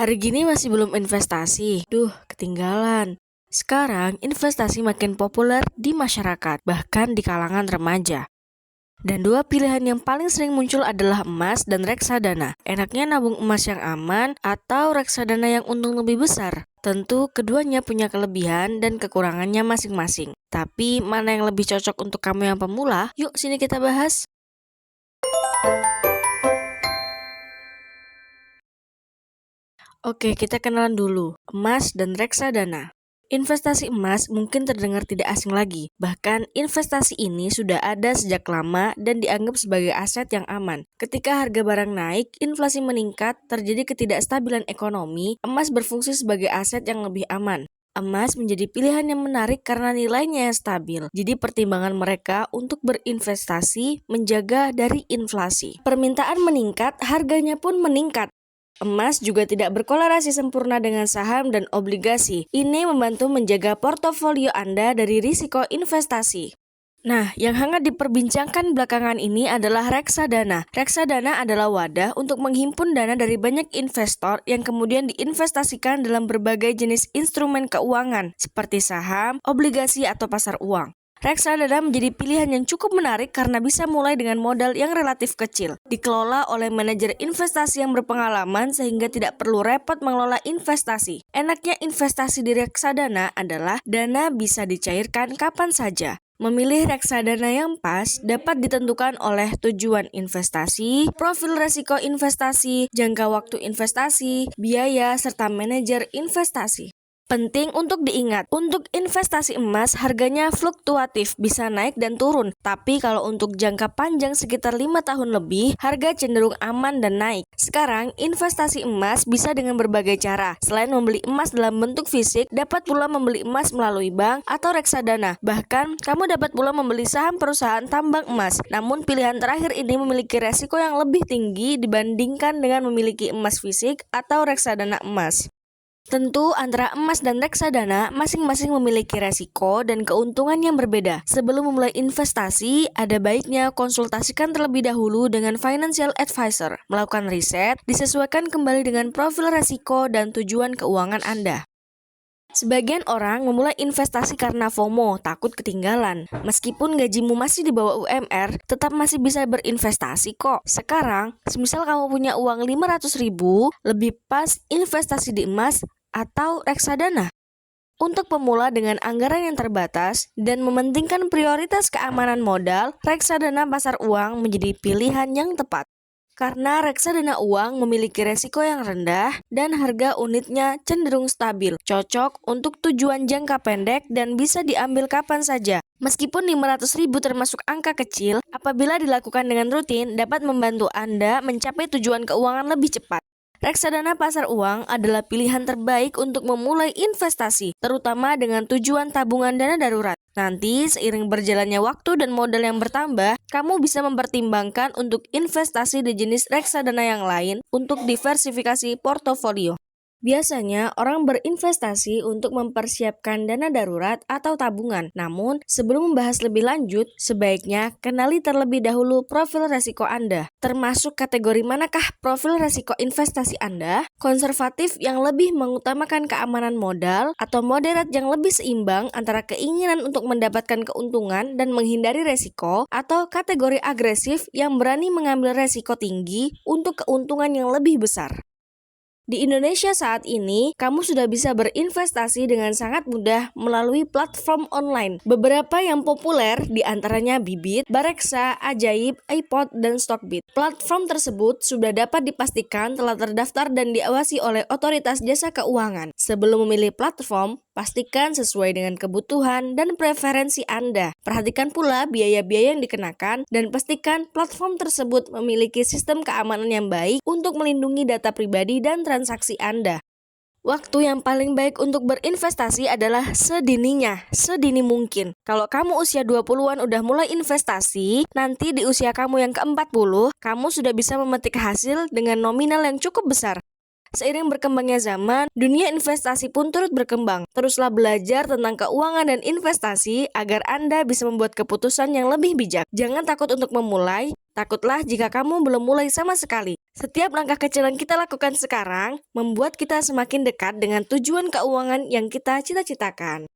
Hari gini masih belum investasi. Duh, ketinggalan. Sekarang investasi makin populer di masyarakat, bahkan di kalangan remaja. Dan dua pilihan yang paling sering muncul adalah emas dan reksadana. Enaknya nabung emas yang aman atau reksadana yang untung lebih besar? Tentu keduanya punya kelebihan dan kekurangannya masing-masing. Tapi mana yang lebih cocok untuk kamu yang pemula? Yuk sini kita bahas. Oke, kita kenalan dulu. Emas dan reksadana. Investasi emas mungkin terdengar tidak asing lagi. Bahkan investasi ini sudah ada sejak lama dan dianggap sebagai aset yang aman. Ketika harga barang naik, inflasi meningkat, terjadi ketidakstabilan ekonomi, emas berfungsi sebagai aset yang lebih aman. Emas menjadi pilihan yang menarik karena nilainya yang stabil. Jadi pertimbangan mereka untuk berinvestasi menjaga dari inflasi. Permintaan meningkat, harganya pun meningkat. Emas juga tidak berkorelasi sempurna dengan saham dan obligasi. Ini membantu menjaga portofolio Anda dari risiko investasi. Nah, yang hangat diperbincangkan belakangan ini adalah reksadana. Reksadana adalah wadah untuk menghimpun dana dari banyak investor yang kemudian diinvestasikan dalam berbagai jenis instrumen keuangan, seperti saham, obligasi, atau pasar uang. Reksadana menjadi pilihan yang cukup menarik karena bisa mulai dengan modal yang relatif kecil. Dikelola oleh manajer investasi yang berpengalaman sehingga tidak perlu repot mengelola investasi. Enaknya investasi di reksadana adalah dana bisa dicairkan kapan saja. Memilih reksadana yang pas dapat ditentukan oleh tujuan investasi, profil resiko investasi, jangka waktu investasi, biaya, serta manajer investasi. Penting untuk diingat, untuk investasi emas harganya fluktuatif, bisa naik dan turun. Tapi kalau untuk jangka panjang sekitar 5 tahun lebih, harga cenderung aman dan naik. Sekarang, investasi emas bisa dengan berbagai cara. Selain membeli emas dalam bentuk fisik, dapat pula membeli emas melalui bank atau reksadana. Bahkan, kamu dapat pula membeli saham perusahaan tambang emas. Namun, pilihan terakhir ini memiliki resiko yang lebih tinggi dibandingkan dengan memiliki emas fisik atau reksadana emas. Tentu antara emas dan reksadana masing-masing memiliki resiko dan keuntungan yang berbeda. Sebelum memulai investasi, ada baiknya konsultasikan terlebih dahulu dengan financial advisor, melakukan riset, disesuaikan kembali dengan profil resiko dan tujuan keuangan Anda. Sebagian orang memulai investasi karena FOMO, takut ketinggalan. Meskipun gajimu masih di bawah UMR, tetap masih bisa berinvestasi kok. Sekarang, semisal kamu punya uang 500.000, lebih pas investasi di emas atau reksadana. Untuk pemula dengan anggaran yang terbatas dan mementingkan prioritas keamanan modal, reksadana pasar uang menjadi pilihan yang tepat. Karena reksadana uang memiliki resiko yang rendah dan harga unitnya cenderung stabil, cocok untuk tujuan jangka pendek dan bisa diambil kapan saja. Meskipun 500.000 termasuk angka kecil, apabila dilakukan dengan rutin dapat membantu Anda mencapai tujuan keuangan lebih cepat. Reksadana pasar uang adalah pilihan terbaik untuk memulai investasi, terutama dengan tujuan tabungan dana darurat. Nanti, seiring berjalannya waktu dan modal yang bertambah, kamu bisa mempertimbangkan untuk investasi di jenis reksadana yang lain untuk diversifikasi portofolio. Biasanya, orang berinvestasi untuk mempersiapkan dana darurat atau tabungan. Namun, sebelum membahas lebih lanjut, sebaiknya kenali terlebih dahulu profil resiko Anda. Termasuk kategori manakah profil resiko investasi Anda? Konservatif yang lebih mengutamakan keamanan modal, atau moderat yang lebih seimbang antara keinginan untuk mendapatkan keuntungan dan menghindari resiko, atau kategori agresif yang berani mengambil resiko tinggi untuk keuntungan yang lebih besar. Di Indonesia saat ini, kamu sudah bisa berinvestasi dengan sangat mudah melalui platform online. Beberapa yang populer diantaranya Bibit, Bareksa, Ajaib, iPod, dan Stockbit. Platform tersebut sudah dapat dipastikan telah terdaftar dan diawasi oleh otoritas jasa keuangan. Sebelum memilih platform, pastikan sesuai dengan kebutuhan dan preferensi Anda. Perhatikan pula biaya-biaya yang dikenakan dan pastikan platform tersebut memiliki sistem keamanan yang baik untuk melindungi data pribadi dan transaksi Anda. Waktu yang paling baik untuk berinvestasi adalah sedini mungkin. Kalau kamu usia 20-an udah mulai investasi, nanti di usia kamu yang ke-40, kamu sudah bisa memetik hasil dengan nominal yang cukup besar. Seiring berkembangnya zaman, dunia investasi pun turut berkembang. Teruslah belajar tentang keuangan dan investasi agar Anda bisa membuat keputusan yang lebih bijak. Jangan takut untuk memulai, takutlah jika kamu belum mulai sama sekali. Setiap langkah kecil yang kita lakukan sekarang membuat kita semakin dekat dengan tujuan keuangan yang kita cita-citakan.